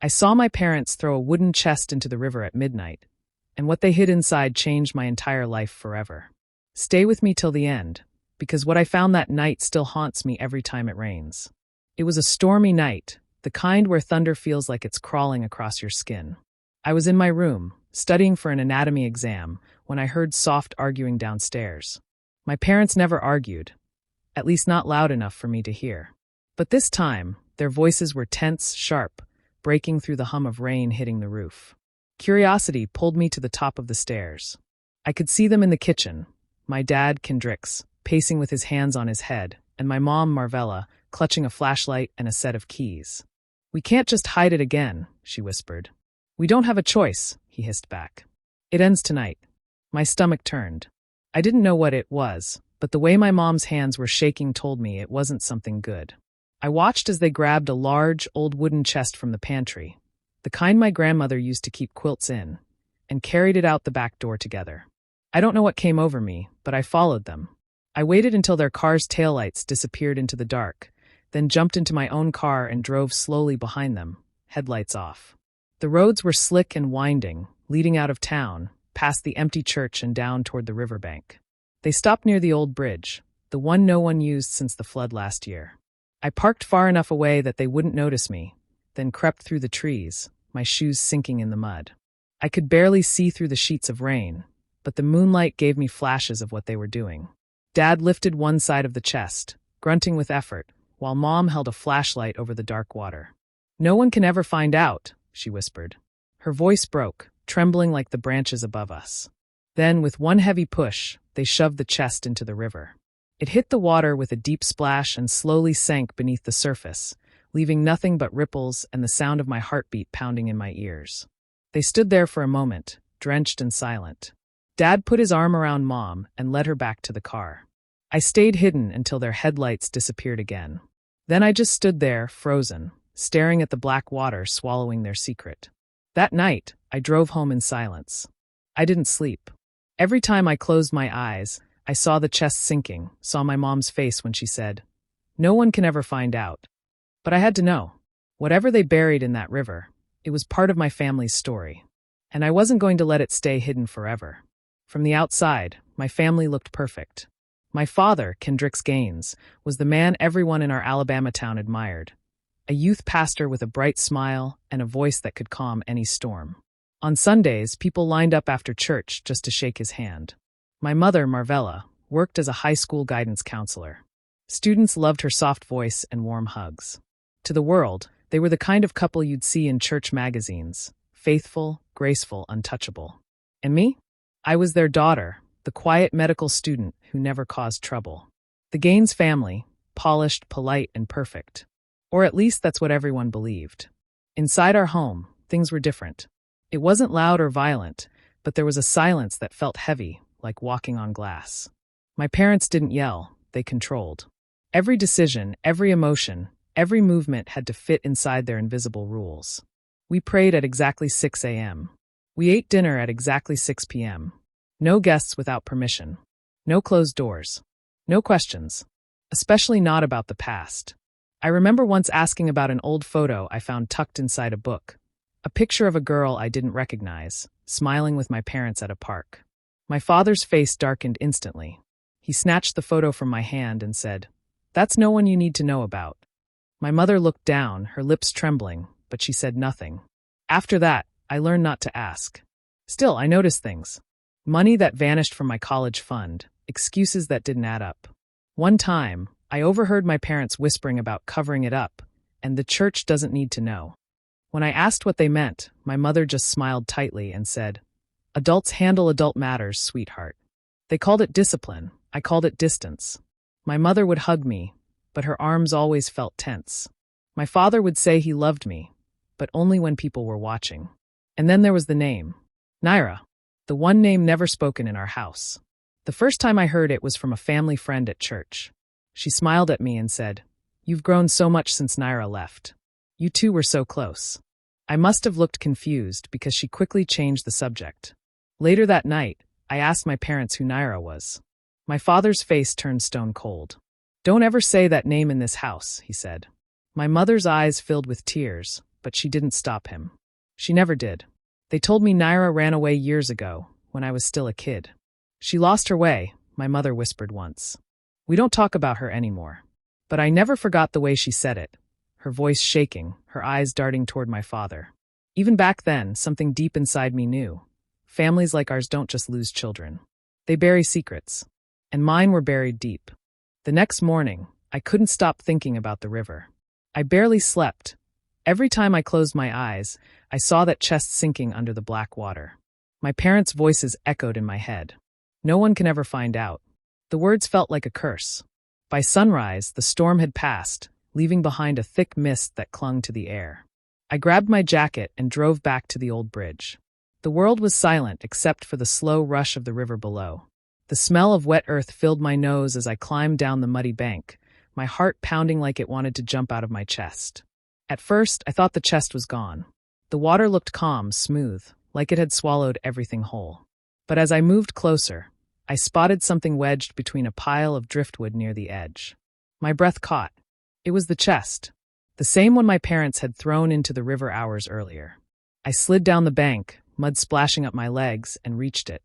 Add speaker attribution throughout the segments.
Speaker 1: I saw my parents throw a wooden chest into the river at midnight, and what they hid inside changed my entire life forever. Stay with me till the end, because what I found that night still haunts me every time it rains. It was a stormy night, the kind where thunder feels like it's crawling across your skin. I was in my room, studying for an anatomy exam, when I heard soft arguing downstairs. My parents never argued, at least not loud enough for me to hear. But this time, their voices were tense, sharp, breaking through the hum of rain hitting the roof. Curiosity pulled me to the top of the stairs. I could see them in the kitchen, my dad, Kendricks, pacing with his hands on his head, and my mom, Marvella, clutching a flashlight and a set of keys. "We can't just hide it again," she whispered. "We don't have a choice," he hissed back. "It ends tonight." My stomach turned. I didn't know what it was, but the way my mom's hands were shaking told me it wasn't something good. I watched as they grabbed a large, old wooden chest from the pantry, the kind my grandmother used to keep quilts in, and carried it out the back door together. I don't know what came over me, but I followed them. I waited until their car's taillights disappeared into the dark, then jumped into my own car and drove slowly behind them, headlights off. The roads were slick and winding, leading out of town, past the empty church and down toward the riverbank. They stopped near the old bridge, the one no one used since the flood last year. I parked far enough away that they wouldn't notice me, then crept through the trees, my shoes sinking in the mud. I could barely see through the sheets of rain, but the moonlight gave me flashes of what they were doing. Dad lifted one side of the chest, grunting with effort, while Mom held a flashlight over the dark water. "No one can ever find out," she whispered. Her voice broke, trembling like the branches above us. Then, with one heavy push, they shoved the chest into the river. It hit the water with a deep splash and slowly sank beneath the surface, leaving nothing but ripples and the sound of my heartbeat pounding in my ears. They stood there for a moment, drenched and silent. Dad put his arm around Mom and led her back to the car. I stayed hidden until their headlights disappeared again. Then I just stood there, frozen, staring at the black water swallowing their secret. That night, I drove home in silence. I didn't sleep. Every time I closed my eyes, I saw the chest sinking, saw my mom's face when she said, "No one can ever find out." But I had to know. Whatever they buried in that river, it was part of my family's story. And I wasn't going to let it stay hidden forever. From the outside, my family looked perfect. My father, Kendricks Gaines, was the man everyone in our Alabama town admired. A youth pastor with a bright smile and a voice that could calm any storm. On Sundays, people lined up after church just to shake his hand. My mother, Marvella, worked as a high school guidance counselor. Students loved her soft voice and warm hugs. To the world, they were the kind of couple you'd see in church magazines, faithful, graceful, untouchable. And me? I was their daughter, the quiet medical student who never caused trouble. The Gaines family, polished, polite, and perfect. Or at least that's what everyone believed. Inside our home, things were different. It wasn't loud or violent, but there was a silence that felt heavy, like walking on glass. My parents didn't yell, they controlled. Every decision, every emotion, every movement had to fit inside their invisible rules. We prayed at exactly 6 a.m. We ate dinner at exactly 6 p.m. No guests without permission. No closed doors. No questions. Especially not about the past. I remember once asking about an old photo I found tucked inside a book. A picture of a girl I didn't recognize, smiling with my parents at a park. My father's face darkened instantly. He snatched the photo from my hand and said, "That's no one you need to know about." My mother looked down, her lips trembling, but she said nothing. After that, I learned not to ask. Still, I noticed things. Money that vanished from my college fund, excuses that didn't add up. One time, I overheard my parents whispering about covering it up, and the church doesn't need to know. When I asked what they meant, my mother just smiled tightly and said, "Adults handle adult matters, sweetheart." They called it discipline. I called it distance. My mother would hug me, but her arms always felt tense. My father would say he loved me, but only when people were watching. And then there was the name. Naira. The one name never spoken in our house. The first time I heard it was from a family friend at church. She smiled at me and said, "You've grown so much since Naira left. You two were so close." I must have looked confused because she quickly changed the subject. Later that night, I asked my parents who Naira was. My father's face turned stone cold. "Don't ever say that name in this house," he said. My mother's eyes filled with tears, but she didn't stop him. She never did. They told me Naira ran away years ago, when I was still a kid. She lost her way, my mother whispered once. We don't talk about her anymore. But I never forgot the way she said it, her voice shaking, her eyes darting toward my father. Even back then, something deep inside me knew. Families like ours don't just lose children. They bury secrets. And mine were buried deep. The next morning, I couldn't stop thinking about the river. I barely slept. Every time I closed my eyes, I saw that chest sinking under the black water. My parents' voices echoed in my head. No one can ever find out. The words felt like a curse. By sunrise, the storm had passed, leaving behind a thick mist that clung to the air. I grabbed my jacket and drove back to the old bridge. The world was silent except for the slow rush of the river below. The smell of wet earth filled my nose as I climbed down the muddy bank, my heart pounding like it wanted to jump out of my chest. At first, I thought the chest was gone. The water looked calm, smooth, like it had swallowed everything whole. But as I moved closer, I spotted something wedged between a pile of driftwood near the edge. My breath caught. It was the chest, the same one my parents had thrown into the river hours earlier. I slid down the bank, mud splashing up my legs, and reached it.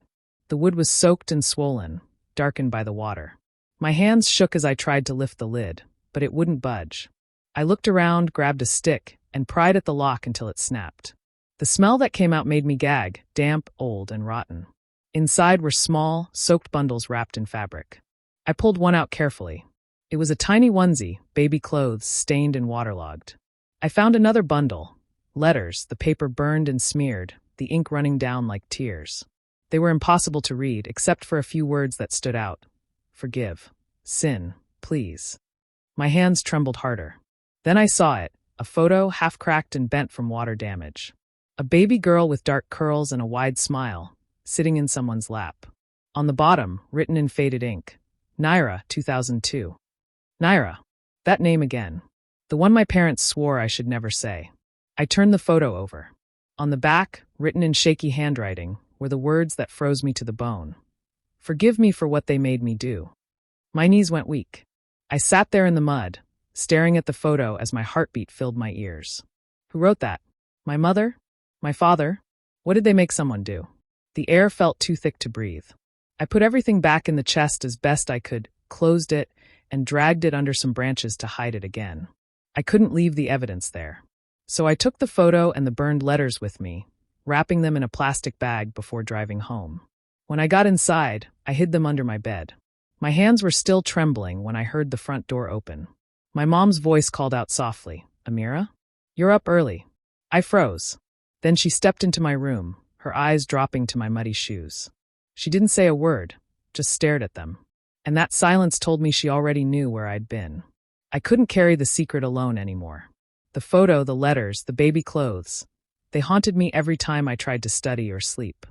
Speaker 1: The wood was soaked and swollen, darkened by the water. My hands shook as I tried to lift the lid, but it wouldn't budge. I looked around, grabbed a stick, and pried at the lock until it snapped. The smell that came out made me gag, damp, old, and rotten. Inside were small, soaked bundles wrapped in fabric. I pulled one out carefully. It was a tiny onesie, baby clothes stained and waterlogged. I found another bundle. Letters, the paper burned and smeared, the ink running down like tears. They were impossible to read, except for a few words that stood out. Forgive. Sin. Please. My hands trembled harder. Then I saw it, a photo half cracked and bent from water damage. A baby girl with dark curls and a wide smile, sitting in someone's lap. On the bottom, written in faded ink, Naira, 2002. Naira. That name again. The one my parents swore I should never say. I turned the photo over. On the back, written in shaky handwriting, were the words that froze me to the bone. Forgive me for what they made me do. My knees went weak. I sat there in the mud, staring at the photo as my heartbeat filled my ears. Who wrote that? My mother? My father? What did they make someone do? The air felt too thick to breathe. I put everything back in the chest as best I could, closed it, and dragged it under some branches to hide it again. I couldn't leave the evidence there. So I took the photo and the burned letters with me, wrapping them in a plastic bag before driving home. When I got inside, I hid them under my bed. My hands were still trembling when I heard the front door open. My mom's voice called out softly, Amira? You're up early. I froze. Then she stepped into my room, her eyes dropping to my muddy shoes. She didn't say a word, just stared at them. And that silence told me she already knew where I'd been. I couldn't carry the secret alone anymore. The photo, the letters, the baby clothes. They haunted me every time I tried to study or sleep.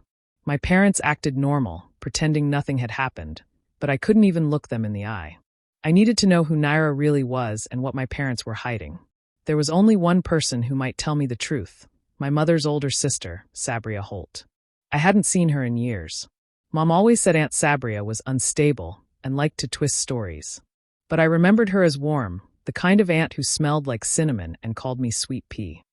Speaker 1: My parents acted normal, pretending nothing had happened, but I couldn't even look them in the eye. I needed to know who Naira really was and what my parents were hiding. There was only one person who might tell me the truth, my mother's older sister, Sabria Holt. I hadn't seen her in years. Mom always said Aunt Sabria was unstable and liked to twist stories. But I remembered her as warm, the kind of aunt who smelled like cinnamon and called me Sweet Pea.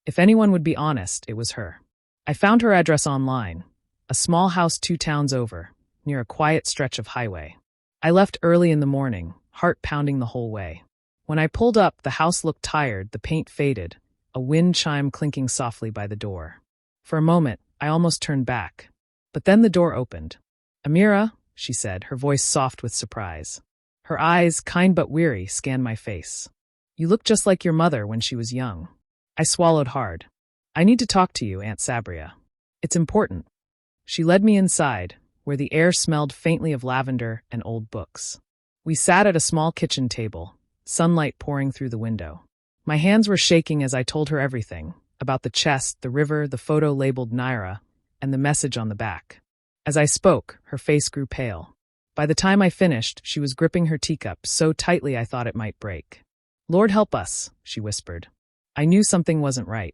Speaker 1: If anyone would be honest, it was her. I found her address online, a small house 2 towns over, near a quiet stretch of highway. I left early in the morning, heart pounding the whole way. When I pulled up, the house looked tired, the paint faded, a wind chime clinking softly by the door. For a moment, I almost turned back. But then the door opened. Amira, she said, her voice soft with surprise. Her eyes, kind but weary, scanned my face. You look just like your mother when she was young. I swallowed hard. I need to talk to you, Aunt Sabria. It's important. She led me inside, where the air smelled faintly of lavender and old books. We sat at a small kitchen table, sunlight pouring through the window. My hands were shaking as I told her everything, about the chest, the river, the photo labeled Naira, and the message on the back. As I spoke, her face grew pale. By the time I finished, she was gripping her teacup so tightly I thought it might break. Lord help us, she whispered. I knew something wasn't right.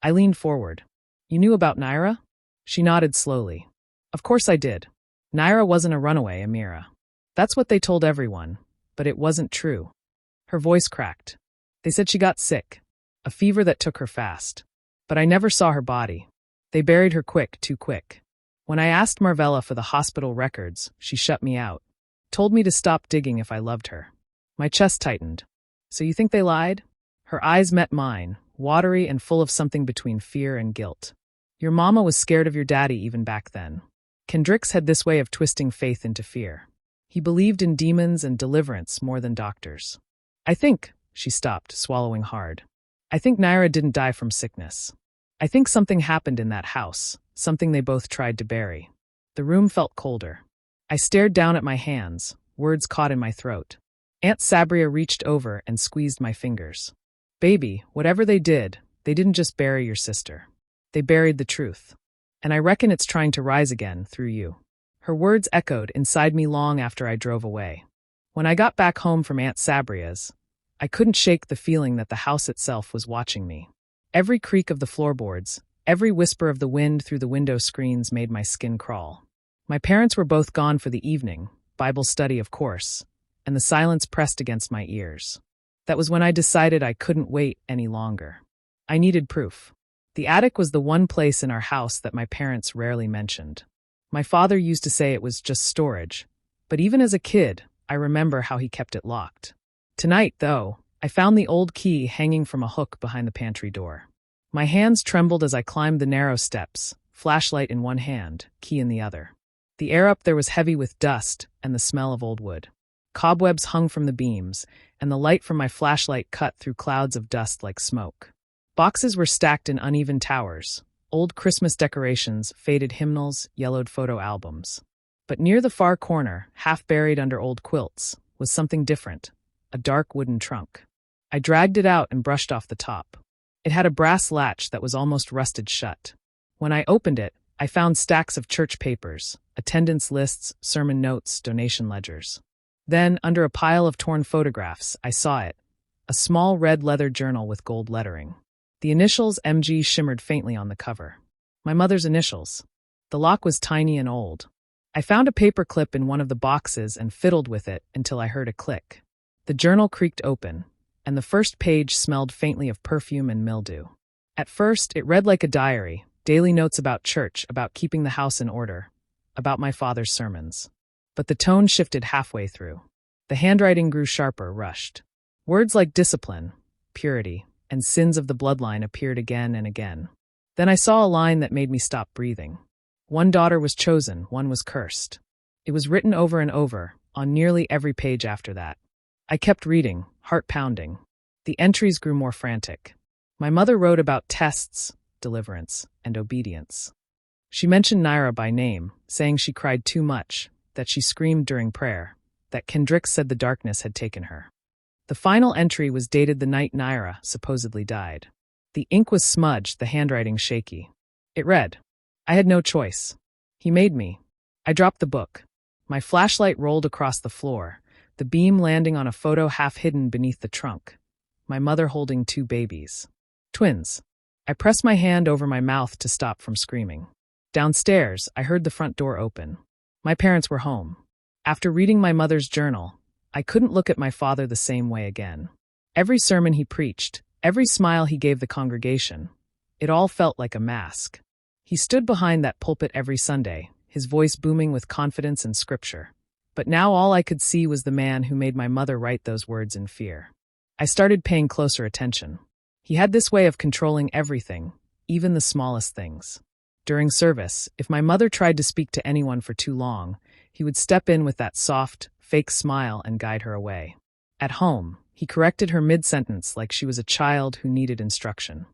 Speaker 1: I leaned forward. You knew about Naira? She nodded slowly. Of course I did. Naira wasn't a runaway, Amira. That's what they told everyone, but it wasn't true. Her voice cracked. They said she got sick. a fever that took her fast. But I never saw her body. They buried her quick, too quick. When I asked Marvella for the hospital records, she shut me out. Told me to stop digging if I loved her. My chest tightened. So you think they lied? Her eyes met mine, watery and full of something between fear and guilt. Your mama was scared of your daddy even back then. Kendricks had this way of twisting faith into fear. He believed in demons and deliverance more than doctors. I think, she stopped, swallowing hard. I think Naira didn't die from sickness. I think something happened in that house, something they both tried to bury. The room felt colder. I stared down at my hands, words caught in my throat. Aunt Sabria reached over and squeezed my fingers. Baby, whatever they didn't just bury your sister. They buried the truth. And I reckon it's trying to rise again through you. Her words echoed inside me long after I drove away. When I got back home from Aunt Sabria's, I couldn't shake the feeling that the house itself was watching me. Every creak of the floorboards, every whisper of the wind through the window screens made my skin crawl. My parents were both gone for the evening, Bible study of course, and the silence pressed against my ears. That was when I decided I couldn't wait any longer. I needed proof. The attic was the one place in our house that my parents rarely mentioned. My father used to say it was just storage, but even as a kid, I remember how he kept it locked. Tonight, though, I found the old key hanging from a hook behind the pantry door. My hands trembled as I climbed the narrow steps, flashlight in one hand, key in the other. The air up there was heavy with dust and the smell of old wood. Cobwebs hung from the beams, and the light from my flashlight cut through clouds of dust like smoke. Boxes were stacked in uneven towers, old Christmas decorations, faded hymnals, yellowed photo albums. But near the far corner, half buried under old quilts, was something different, a dark wooden trunk. I dragged it out and brushed off the top. It had a brass latch that was almost rusted shut. When I opened it, I found stacks of church papers, attendance lists, sermon notes, donation ledgers. Then, under a pile of torn photographs, I saw it, a small red leather journal with gold lettering. The initials MG shimmered faintly on the cover. My mother's initials. The lock was tiny and old. I found a paper clip in one of the boxes and fiddled with it until I heard a click. The journal creaked open, and the first page smelled faintly of perfume and mildew. At first, it read like a diary, daily notes about church, about keeping the house in order, about my father's sermons. But the tone shifted halfway through. The handwriting grew sharper, rushed. Words like discipline, purity, and sins of the bloodline appeared again and again. Then I saw a line that made me stop breathing. One daughter was chosen, one was cursed. It was written over and over, on nearly every page after that. I kept reading, heart pounding. The entries grew more frantic. My mother wrote about tests, deliverance, and obedience. She mentioned Naira by name, saying she cried too much, that she screamed during prayer, that Kendricks said the darkness had taken her. The final entry was dated the night Naira supposedly died. The ink was smudged, the handwriting shaky. It read, I had no choice. He made me. I dropped the book. My flashlight rolled across the floor, the beam landing on a photo half hidden beneath the trunk. My mother holding two babies. Twins. I pressed my hand over my mouth to stop from screaming. Downstairs, I heard the front door open. My parents were home. After reading my mother's journal, I couldn't look at my father the same way again. Every sermon he preached, every smile he gave the congregation, it all felt like a mask. He stood behind that pulpit every Sunday, his voice booming with confidence and scripture. But now all I could see was the man who made my mother write those words in fear. I started paying closer attention. He had this way of controlling everything, even the smallest things. During service, if my mother tried to speak to anyone for too long, he would step in with that soft, fake smile and guide her away. At home, he corrected her mid-sentence like she was a child who needed instruction.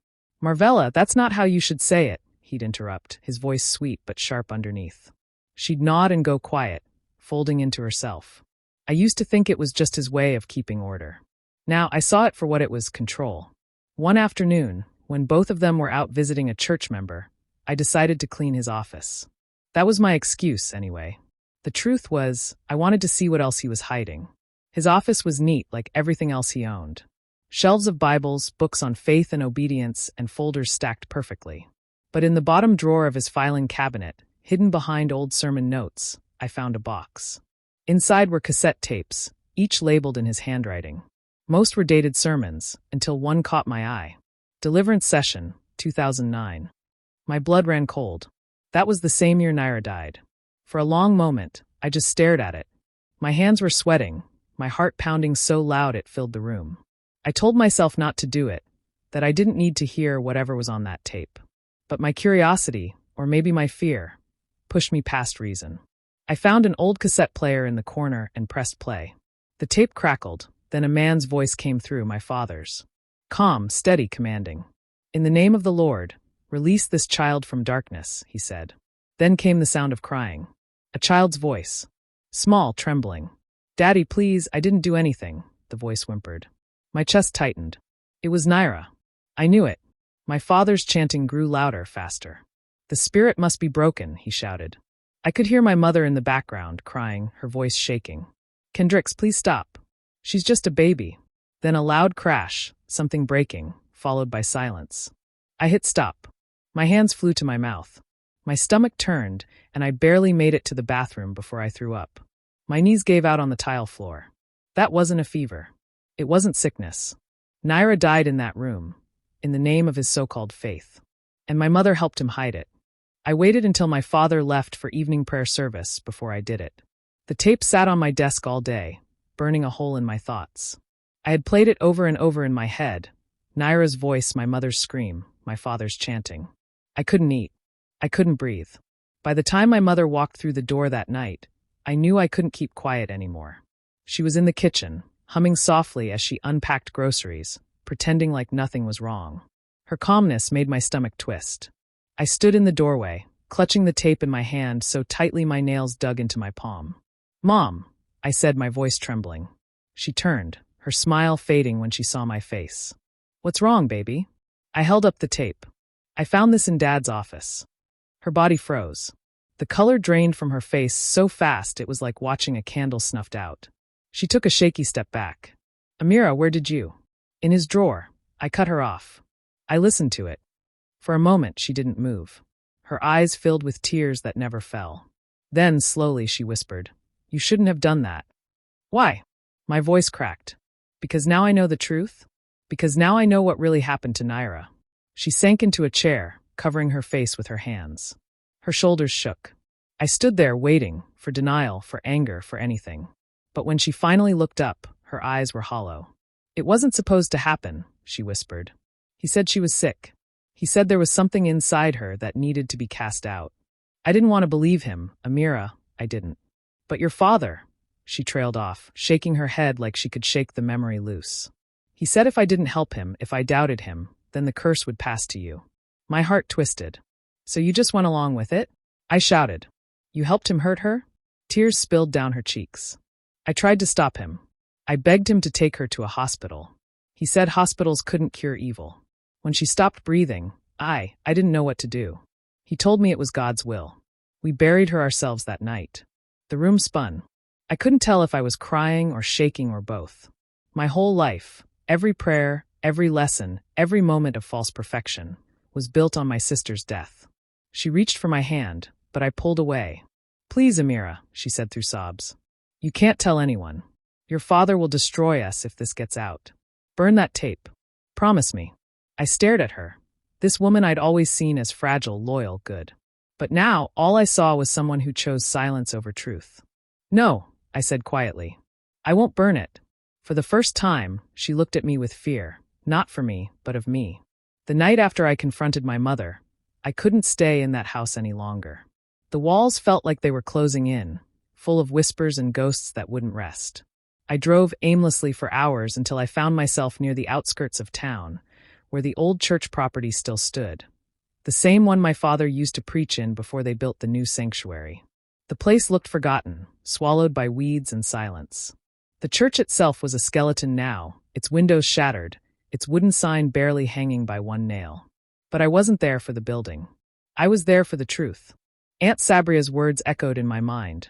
Speaker 1: Marvella, that's not how you should say it, he'd interrupt, his voice sweet but sharp underneath. She'd nod and go quiet, folding into herself. I used to think it was just his way of keeping order. Now I saw it for what it was, control. One afternoon, when both of them were out visiting a church member, I decided to clean his office. That was my excuse, anyway. The truth was, I wanted to see what else he was hiding. His office was neat like everything else he owned. Shelves of Bibles, books on faith and obedience, and folders stacked perfectly. But in the bottom drawer of his filing cabinet, hidden behind old sermon notes, I found a box. Inside were cassette tapes, each labeled in his handwriting. Most were dated sermons, until one caught my eye. Deliverance Session, 2009. My blood ran cold. That was the same year Naira died. For a long moment, I just stared at it. My hands were sweating, my heart pounding so loud it filled the room. I told myself not to do it, that I didn't need to hear whatever was on that tape. But my curiosity, or maybe my fear, pushed me past reason. I found an old cassette player in the corner and pressed play. The tape crackled, then a man's voice came through, my father's. Calm, steady, commanding. In the name of the Lord, release this child from darkness, he said. Then came the sound of crying. A child's voice. Small, trembling. Daddy, please, I didn't do anything, the voice whimpered. My chest tightened. It was Naira. I knew it. My father's chanting grew louder, faster. The spirit must be broken, he shouted. I could hear my mother in the background, crying, her voice shaking. Kendricks, please stop. She's just a baby. Then a loud crash, something breaking, followed by silence. I hit stop. My hands flew to my mouth. My stomach turned, and I barely made it to the bathroom before I threw up. My knees gave out on the tile floor. That wasn't a fever. It wasn't sickness. Naira died in that room, in the name of his so-called faith. And my mother helped him hide it. I waited until my father left for evening prayer service before I did it. The tape sat on my desk all day, burning a hole in my thoughts. I had played it over and over in my head. Naira's voice, my mother's scream, my father's chanting. I couldn't eat. I couldn't breathe. By the time my mother walked through the door that night, I knew I couldn't keep quiet anymore. She was in the kitchen, humming softly as she unpacked groceries, pretending like nothing was wrong. Her calmness made my stomach twist. I stood in the doorway, clutching the tape in my hand so tightly my nails dug into my palm. Mom, I said, my voice trembling. She turned, her smile fading when she saw my face. What's wrong, baby? I held up the tape. I found this in Dad's office. Her body froze. The color drained from her face so fast it was like watching a candle snuffed out. She took a shaky step back. Amira, where did you? In his drawer. I cut her off. I listened to it. For a moment, she didn't move. Her eyes filled with tears that never fell. Then, slowly, she whispered, You shouldn't have done that. Why? My voice cracked. Because now I know the truth? Because now I know what really happened to Naira. She sank into a chair, covering her face with her hands. Her shoulders shook. I stood there waiting, for denial, for anger, for anything. But when she finally looked up, her eyes were hollow. It wasn't supposed to happen, she whispered. He said she was sick. He said there was something inside her that needed to be cast out. I didn't want to believe him, Amira, I didn't. But your father, she trailed off, shaking her head like she could shake the memory loose. He said if I didn't help him, if I doubted him, then the curse would pass to you. My heart twisted. So you just went along with it? I shouted. You helped him hurt her? Tears spilled down her cheeks. I tried to stop him. I begged him to take her to a hospital. He said hospitals couldn't cure evil. When she stopped breathing, I didn't know what to do. He told me it was God's will. We buried her ourselves that night. The room spun. I couldn't tell if I was crying or shaking or both. My whole life, every prayer, every lesson, every moment of false perfection, was built on my sister's death. She reached for my hand, but I pulled away. Please, Amira, she said through sobs. You can't tell anyone. Your father will destroy us if this gets out. Burn that tape. Promise me. I stared at her. This woman I'd always seen as fragile, loyal, good. But now, all I saw was someone who chose silence over truth. No, I said quietly. I won't burn it. For the first time, she looked at me with fear, not for me, but of me. The night after I confronted my mother, I couldn't stay in that house any longer. The walls felt like they were closing in, full of whispers and ghosts that wouldn't rest. I drove aimlessly for hours until I found myself near the outskirts of town, where the old church property still stood. The same one my father used to preach in before they built the new sanctuary. The place looked forgotten, swallowed by weeds and silence. The church itself was a skeleton now, its windows shattered, its wooden sign barely hanging by one nail. But I wasn't there for the building. I was there for the truth. Aunt Sabria's words echoed in my mind.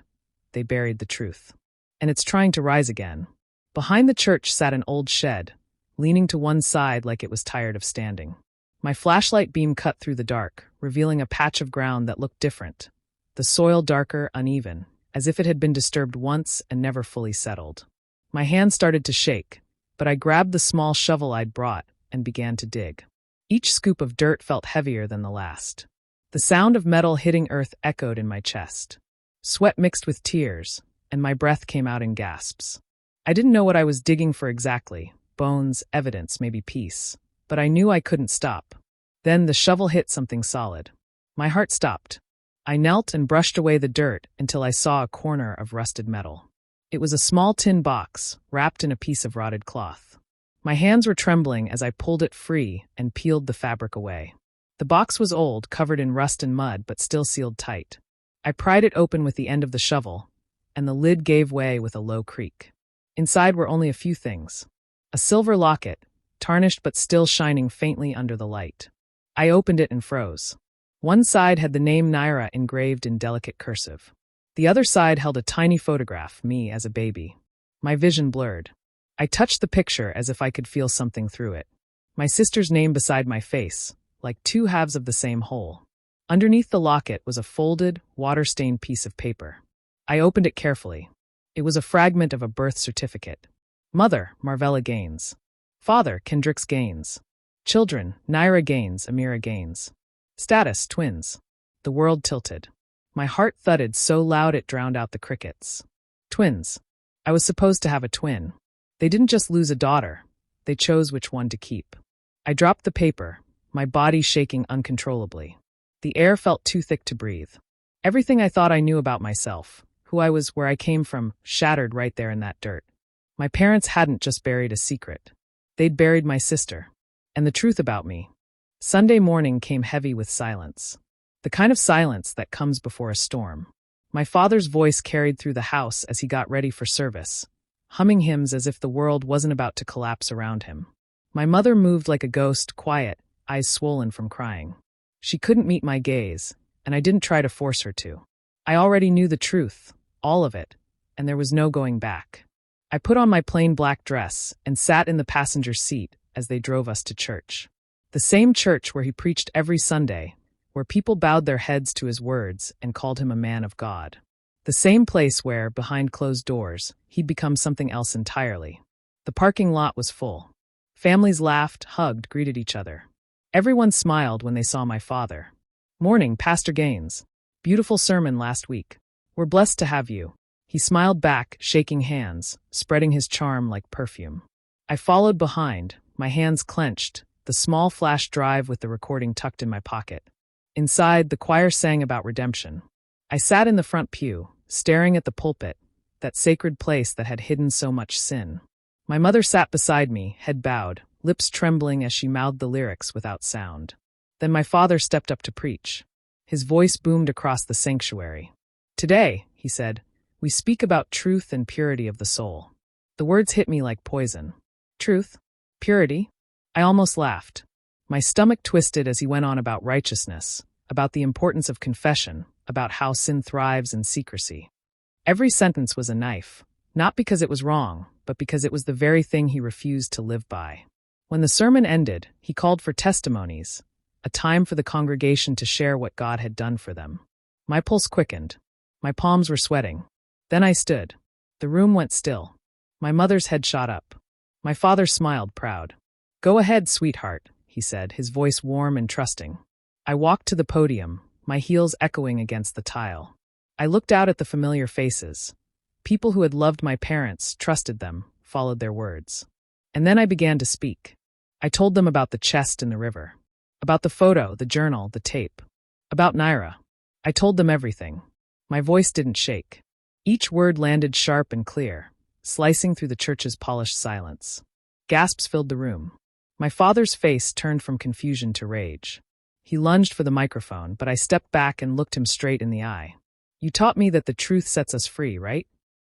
Speaker 1: They buried the truth. And it's trying to rise again. Behind the church sat an old shed, leaning to one side like it was tired of standing. My flashlight beam cut through the dark, revealing a patch of ground that looked different. The soil darker, uneven, as if it had been disturbed once and never fully settled. My hand started to shake, but I grabbed the small shovel I'd brought and began to dig. Each scoop of dirt felt heavier than the last. The sound of metal hitting earth echoed in my chest. Sweat mixed with tears, and my breath came out in gasps. I didn't know what I was digging for exactly, bones, evidence, maybe peace, but I knew I couldn't stop. Then the shovel hit something solid. My heart stopped. I knelt and brushed away the dirt until I saw a corner of rusted metal. It was a small tin box, wrapped in a piece of rotted cloth. My hands were trembling as I pulled it free and peeled the fabric away. The box was old, covered in rust and mud, but still sealed tight. I pried it open with the end of the shovel, and the lid gave way with a low creak. Inside were only a few things. A silver locket, tarnished but still shining faintly under the light. I opened it and froze. One side had the name Naira engraved in delicate cursive. The other side held a tiny photograph, me as a baby. My vision blurred. I touched the picture as if I could feel something through it. My sister's name beside my face, like two halves of the same whole. Underneath the locket was a folded, water-stained piece of paper. I opened it carefully. It was a fragment of a birth certificate. Mother, Marvella Gaines. Father, Kendricks Gaines. Children, Naira Gaines, Amira Gaines. Status, twins. The world tilted. My heart thudded so loud it drowned out the crickets. Twins. I was supposed to have a twin. They didn't just lose a daughter. They chose which one to keep. I dropped the paper, my body shaking uncontrollably. The air felt too thick to breathe. Everything I thought I knew about myself, who I was, where I came from, shattered right there in that dirt. My parents hadn't just buried a secret. They'd buried my sister. And the truth about me. Sunday morning came heavy with silence. The kind of silence that comes before a storm. My father's voice carried through the house as he got ready for service, humming hymns as if the world wasn't about to collapse around him. My mother moved like a ghost, quiet, eyes swollen from crying. She couldn't meet my gaze, and I didn't try to force her to. I already knew the truth, all of it, and there was no going back. I put on my plain black dress and sat in the passenger seat as they drove us to church. The same church where he preached every Sunday, where people bowed their heads to his words and called him a man of God. The same place where, behind closed doors, he'd become something else entirely. The parking lot was full. Families laughed, hugged, greeted each other. Everyone smiled when they saw my father. "Morning, Pastor Gaines. Beautiful sermon last week. We're blessed to have you." He smiled back, shaking hands, spreading his charm like perfume. I followed behind, my hands clenched, the small flash drive with the recording tucked in my pocket. Inside, the choir sang about redemption. I sat in the front pew, staring at the pulpit, that sacred place that had hidden so much sin. My mother sat beside me, head bowed, lips trembling as she mouthed the lyrics without sound. Then my father stepped up to preach. His voice boomed across the sanctuary. "Today," he said, "we speak about truth and purity of the soul." The words hit me like poison. Truth? Purity? I almost laughed. My stomach twisted as he went on about righteousness, about the importance of confession, about how sin thrives in secrecy. Every sentence was a knife, not because it was wrong, but because it was the very thing he refused to live by. When the sermon ended, he called for testimonies, a time for the congregation to share what God had done for them. My pulse quickened. My palms were sweating. Then I stood. The room went still. My mother's head shot up. My father smiled, proud. "Go ahead, sweetheart," he said, his voice warm and trusting. I walked to the podium, my heels echoing against the tile. I looked out at the familiar faces. People who had loved my parents, trusted them, followed their words. And then I began to speak. I told them about the chest in the river. About the photo, the journal, the tape. About Naira. I told them everything. My voice didn't shake. Each word landed sharp and clear, slicing through the church's polished silence. Gasps filled the room. My father's face turned from confusion to rage. He lunged for the microphone, but I stepped back and looked him straight in the eye. "You taught me that the truth sets us free, right?"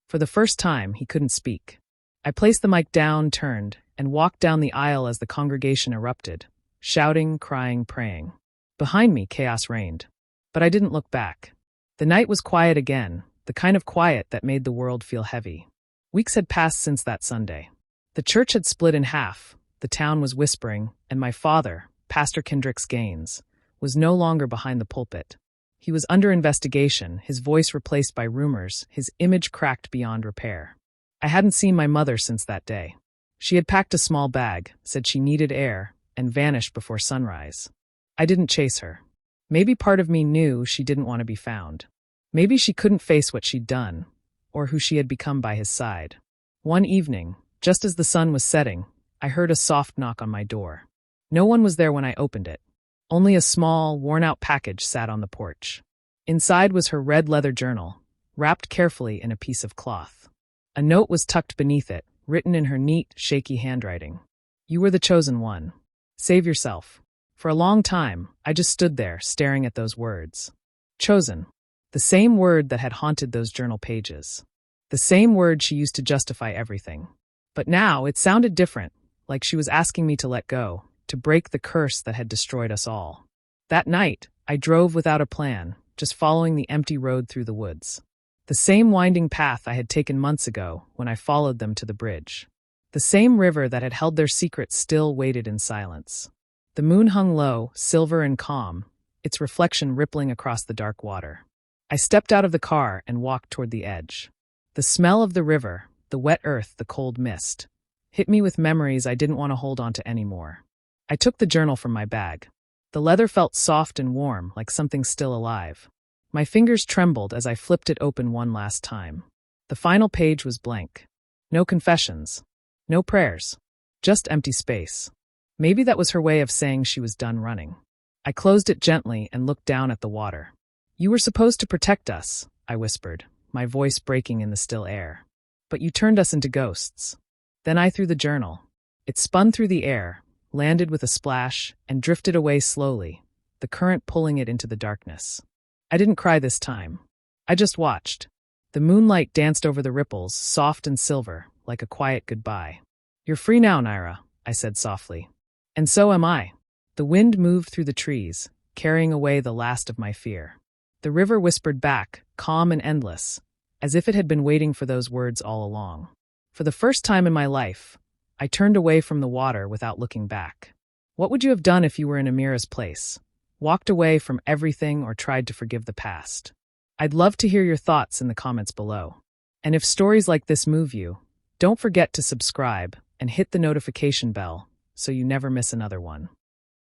Speaker 1: For the first time, he couldn't speak. I placed the mic down, turned, and walked down the aisle as the congregation erupted, shouting, crying, praying. Behind me, chaos reigned. But I didn't look back. The night was quiet again, the kind of quiet that made the world feel heavy. Weeks had passed since that Sunday. The church had split in half, the town was whispering, and my father, Pastor Kendricks Gaines, was no longer behind the pulpit. He was under investigation, his voice replaced by rumors, his image cracked beyond repair. I hadn't seen my mother since that day. She had packed a small bag, said she needed air, and vanished before sunrise. I didn't chase her. Maybe part of me knew she didn't want to be found. Maybe she couldn't face what she'd done, or who she had become by his side. One evening, just as the sun was setting, I heard a soft knock on my door. No one was there when I opened it. Only a small, worn-out package sat on the porch. Inside was her red leather journal, wrapped carefully in a piece of cloth. A note was tucked beneath it, written in her neat, shaky handwriting. You were the chosen one. Save yourself. For a long time, I just stood there, staring at those words. Chosen. The same word that had haunted those journal pages. The same word she used to justify everything. But now it sounded different, like she was asking me to let go, to break the curse that had destroyed us all. That night, I drove without a plan, just following the empty road through the woods. The same winding path I had taken months ago when I followed them to the bridge. The same river that had held their secret still waited in silence. The moon hung low, silver and calm, its reflection rippling across the dark water. I stepped out of the car and walked toward the edge. The smell of the river, the wet earth, the cold mist, hit me with memories I didn't want to hold on to anymore. I took the journal from my bag. The leather felt soft and warm, like something still alive. My fingers trembled as I flipped it open one last time. The final page was blank. No confessions. No prayers. Just empty space. Maybe that was her way of saying she was done running. I closed it gently and looked down at the water. You were supposed to protect us, I whispered, my voice breaking in the still air. But you turned us into ghosts. Then I threw the journal. It spun through the air, landed with a splash, and drifted away slowly, the current pulling it into the darkness. I didn't cry this time. I just watched. The moonlight danced over the ripples, soft and silver, like a quiet goodbye. You're free now, Naira, I said softly. And so am I. The wind moved through the trees, carrying away the last of my fear. The river whispered back, calm and endless, as if it had been waiting for those words all along. For the first time in my life, I turned away from the water without looking back. What would you have done if you were in Amira's place? Walked away from everything or tried to forgive the past? I'd love to hear your thoughts in the comments below. And if stories like this move you, don't forget to subscribe and hit the notification bell so you never miss another one.